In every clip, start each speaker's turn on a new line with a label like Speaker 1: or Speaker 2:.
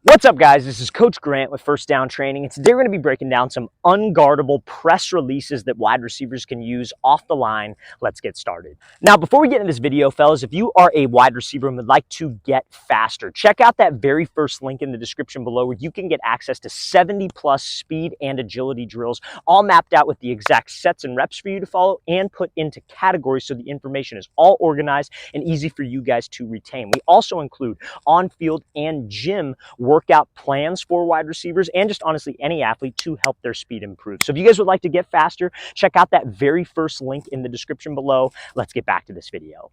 Speaker 1: What's up, guys? This is Coach Grant with First Down Training, and today we're going to be breaking down some unguardable press releases that wide receivers can use off the line. Let's get started. Now, before we get into this video, fellas, if you are a wide receiver and would like to get faster, check out that very first link in the description below where you can get access to 70+ speed and agility drills, all mapped out with the exact sets and reps for you to follow and put into categories so the information is all organized and easy for you guys to retain. We also include on-field and gym workout plans for wide receivers and just honestly any athlete to help their speed improve. So if you guys would like to get faster, check out that very first link in the description below. Let's get back to this video.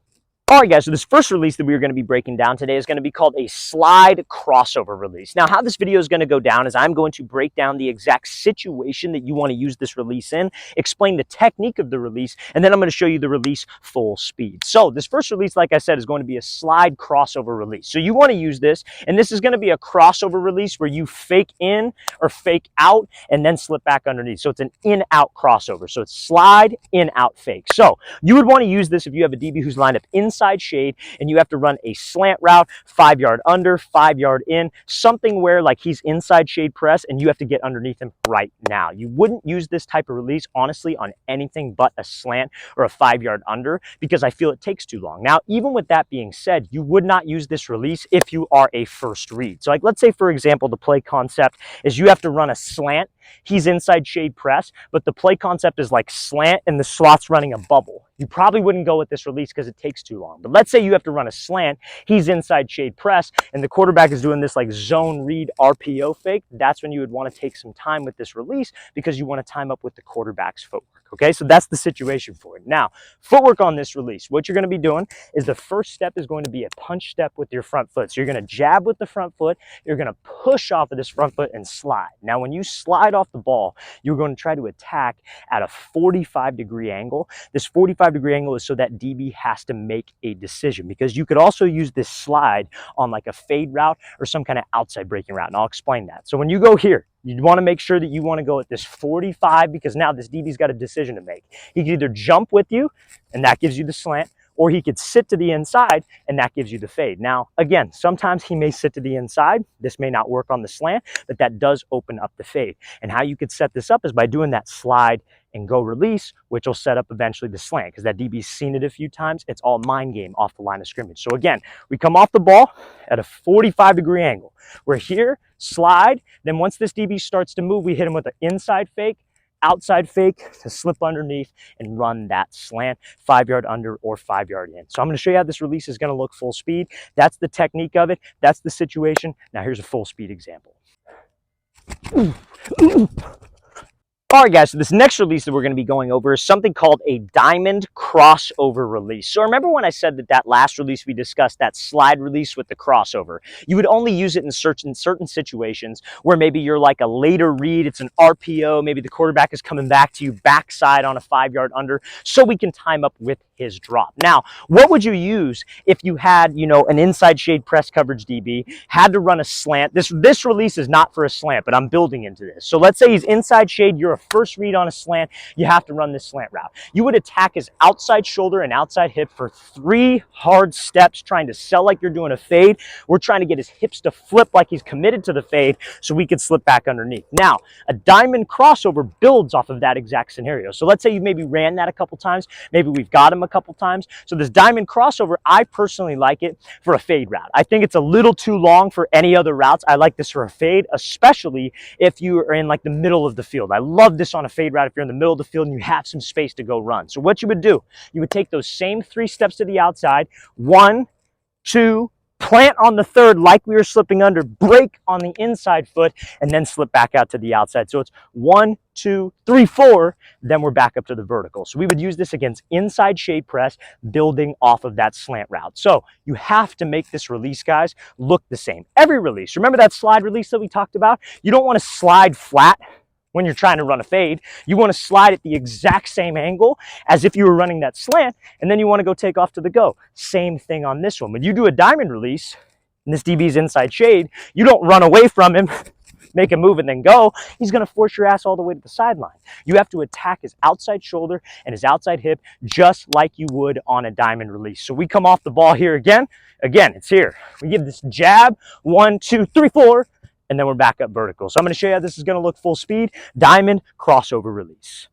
Speaker 1: All right, guys, so this first release that we are going to be breaking down today is going to be called a slide crossover release. Now, how this video is going to go down is I'm going to break down the exact situation that you want to use this release in, explain the technique of the release, and then I'm going to show you the release full speed. So this first release, like I said, is going to be a slide crossover release. So you want to use this, and this is going to be a crossover release where you fake in or fake out and then slip back underneath. So it's an in-out crossover. So it's slide, in-out, fake. So you would want to use this if you have a DB who's lined up inside shade and you have to run a slant route, 5 yard under, 5 yard in, something where like he's inside shade press and you have to get underneath him right now. You wouldn't use this type of release, honestly, on anything but a slant or a 5 yard under because I feel it takes too long. Now, even with that being said, you would not use this release if you are a first read. So like, let's say, for example, the play concept is you have to run a slant. He's inside shade press, but the play concept is like slant and the slot's running a bubble. You probably wouldn't go with this release because it takes too long. But let's say you have to run a slant, he's inside shade press, and the quarterback is doing this like zone read RPO fake. That's when you would want to take some time with this release because you want to time up with the quarterback's footwork. Okay, so that's the situation for it. Now, footwork on this release, what you're going to be doing is the first step is going to be a punch step with your front foot. So you're going to jab with the front foot, you're going to push off of this front foot and slide. Now, when you slide off the ball, you're going to try to attack at a 45-degree angle. This 45-degree angle is so that DB has to make a decision because you could also use this slide on like a fade route or some kind of outside breaking route, and I'll explain that. So when you go here, you want to make sure that you want to go at this 45 because now this DB's got a decision to make. He can either jump with you, and that gives you the slant, or he could sit to the inside, and that gives you the fade. Now, again, sometimes he may sit to the inside. This may not work on the slant, but that does open up the fade. And how you could set this up is by doing that slide and go release, which will set up eventually the slant because that DB's seen it a few times. It's all mind game off the line of scrimmage. So again, we come off the ball at a 45-degree angle. We're here, slide. Then once this DB starts to move, we hit him with an inside fake, outside fake to slip underneath and run that slant, 5 yard under or 5 yard in. So I'm going to show you how this release is going to look full speed. That's the technique of it. That's the situation. Now here's a full speed example. All right, guys, so this next release that we're going to be going over is something called a diamond crossover release. So remember when I said that last release we discussed, that slide release with the crossover? You would only use it in certain situations where maybe you're like a later read, it's an RPO, maybe the quarterback is coming back to you backside on a 5 yard under, so we can time up with his drop. Now, what would you use if you had, an inside shade press coverage DB, had to run a slant? This release is not for a slant, but I'm building into this. So let's say he's inside shade, you're a first read on a slant, you have to run this slant route. You would attack his outside shoulder and outside hip for 3 hard steps, trying to sell like you're doing a fade. We're trying to get his hips to flip like he's committed to the fade so we could slip back underneath. Now, a diamond crossover builds off of that exact scenario. So let's say you maybe ran that a couple times, maybe we've got him a couple times. So this diamond crossover, I personally like it for a fade route. I think it's a little too long for any other routes. I like this for a fade, especially if you are in like the middle of the field. I love this on a fade route if you're in the middle of the field and you have some space to go run. So what you would do, you would take those same 3 steps to the outside, 1, 2, plant on the 3rd like we were slipping under, break on the inside foot, and then slip back out to the outside. So it's 1, 2, 3, 4, then we're back up to the vertical. So we would use this against inside shade press, building off of that slant route. So you have to make this release, guys, look the same. Every release, remember that slide release that we talked about? You don't want to slide flat when you're trying to run a fade. You want to slide at the exact same angle as if you were running that slant, and then you want to go take off to the go. Same thing on this one. When you do a diamond release, and this DB's inside shade, you don't run away from him, make a move and then go. He's going to force your ass all the way to the sideline. You have to attack his outside shoulder and his outside hip just like you would on a diamond release. So we come off the ball here again. Again, it's here. We give this jab, 1, 2, 3, 4. and then we're back up vertical. So I'm going to show you how this is going to look full speed. Diamond, crossover release.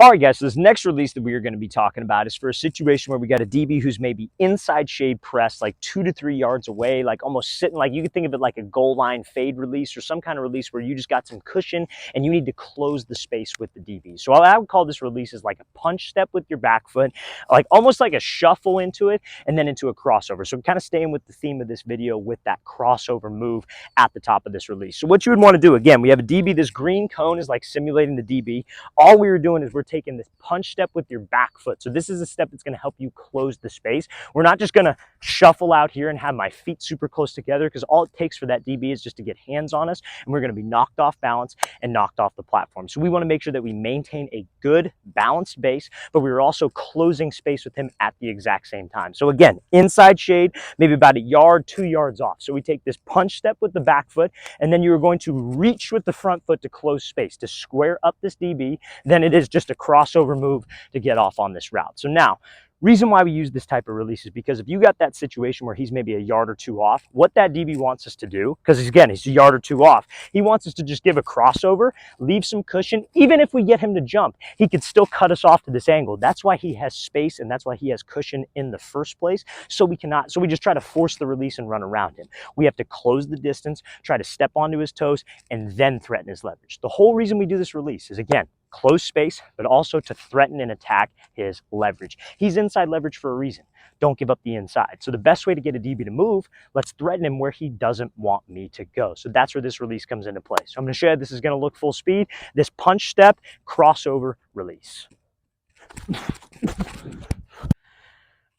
Speaker 1: All right, guys, so this next release that we are going to be talking about is for a situation where we got a DB who's maybe inside shade pressed, like 2 to 3 yards away, like almost sitting, like you could think of it like a goal line fade release or some kind of release where you just got some cushion and you need to close the space with the DB. So I would call this release is like a punch step with your back foot, like almost like a shuffle into it and then into a crossover. So I'm kind of staying with the theme of this video with that crossover move at the top of this release. So what you would want to do, again, we have a DB, this green cone is like simulating the DB. All we were doing is we're taking this punch step with your back foot. So this is a step that's going to help you close the space. We're not just going to shuffle out here and have my feet super close together, because all it takes for that DB is just to get hands on us and we're going to be knocked off balance and knocked off the platform. So we want to make sure that we maintain a good balanced base, but we are also closing space with him at the exact same time. So again, inside shade, maybe about a yard, 2 yards off. So we take this punch step with the back foot, and then you're going to reach with the front foot to close space, to square up this DB. Then it is just a crossover move to get off on this route. So now, reason why we use this type of release is because if you got that situation where he's maybe a yard or two off, what that DB wants us to do, because again, he's a yard or two off, he wants us to just give a crossover, leave some cushion. Even if we get him to jump, he could still cut us off to this angle. That's why he has space and that's why he has cushion in the first place. So we just try to force the release and run around him. We have to close the distance, try to step onto his toes, and then threaten his leverage. The whole reason we do this release is, again, close space, but also to threaten and attack his leverage. He's inside leverage for a reason. Don't give up the inside. So the best way to get a DB to move, let's threaten him where he doesn't want me to go. So that's where this release comes into play. So I'm going to show you this is going to look full speed. This punch step, crossover release.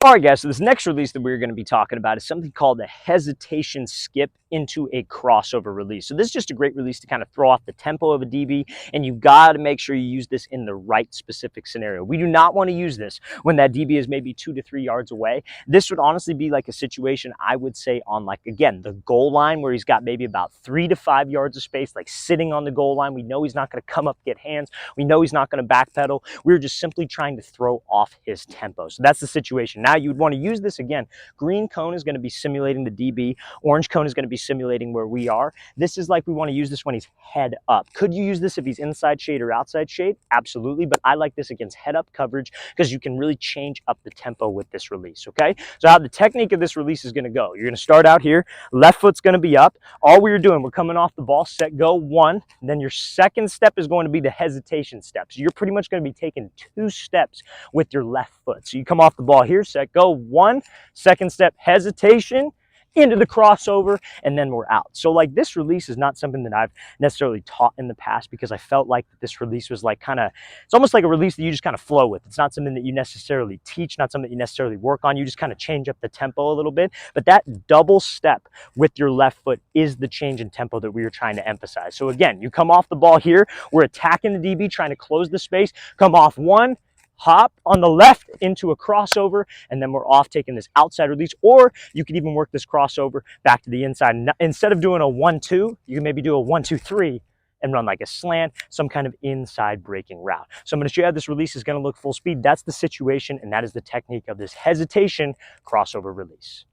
Speaker 1: All right, guys, so this next release that we're going to be talking about is something called a hesitation skip into a crossover release. So this is just a great release to kind of throw off the tempo of a DB, and you got to make sure you use this in the right specific scenario. We do not want to use this when that DB is maybe 2 to 3 yards away. This would honestly be like a situation, I would say, on like, again, the goal line where he's got maybe about 3 to 5 yards of space, like sitting on the goal line. We know he's not going to come up, get hands. We know he's not going to backpedal. We're just simply trying to throw off his tempo. So that's the situation. Now you would want to use this again. Green cone is going to be simulating the DB. Orange cone is going to be simulating where we are. This is like we want to use this when he's head up. Could you use this if he's inside shade or outside shade? Absolutely, but I like this against head up coverage because you can really change up the tempo with this release, okay? So how the technique of this release is going to go. You're going to start out here. Left foot's going to be up. All we're doing, we're coming off the ball, set, go, 1. And then your second step is going to be the hesitation step. So you're pretty much going to be taking 2 steps with your left foot. So you come off the ball here, set, go, 1. Second step, hesitation, into the crossover, and then we're out. So like this release is not something that I've necessarily taught in the past, because I felt like this release was like kind of, it's almost like a release that you just kind of flow with. It's not something that you necessarily teach, not something that you necessarily work on. You just kind of change up the tempo a little bit. But that double step with your left foot is the change in tempo that we were trying to emphasize. So again, you come off the ball here, we're attacking the DB, trying to close the space, come off 1, hop on the left into a crossover, and then we're off taking this outside release. Or you could even work this crossover back to the inside. Instead of doing a 1-2, you can maybe do a 1-2-3 and run like a slant, some kind of inside breaking route. So I'm going to show you how this release is going to look full speed. That's the situation, and that is the technique of this hesitation crossover release.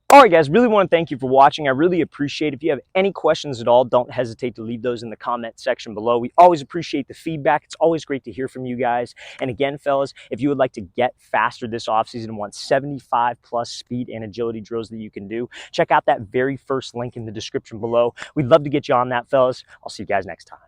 Speaker 1: All right, guys, really want to thank you for watching. I really appreciate it. If you have any questions at all, don't hesitate to leave those in the comment section below. We always appreciate the feedback. It's always great to hear from you guys. And again, fellas, if you would like to get faster this offseason and want 75 plus speed and agility drills that you can do, check out that very first link in the description below. We'd love to get you on that, fellas. I'll see you guys next time.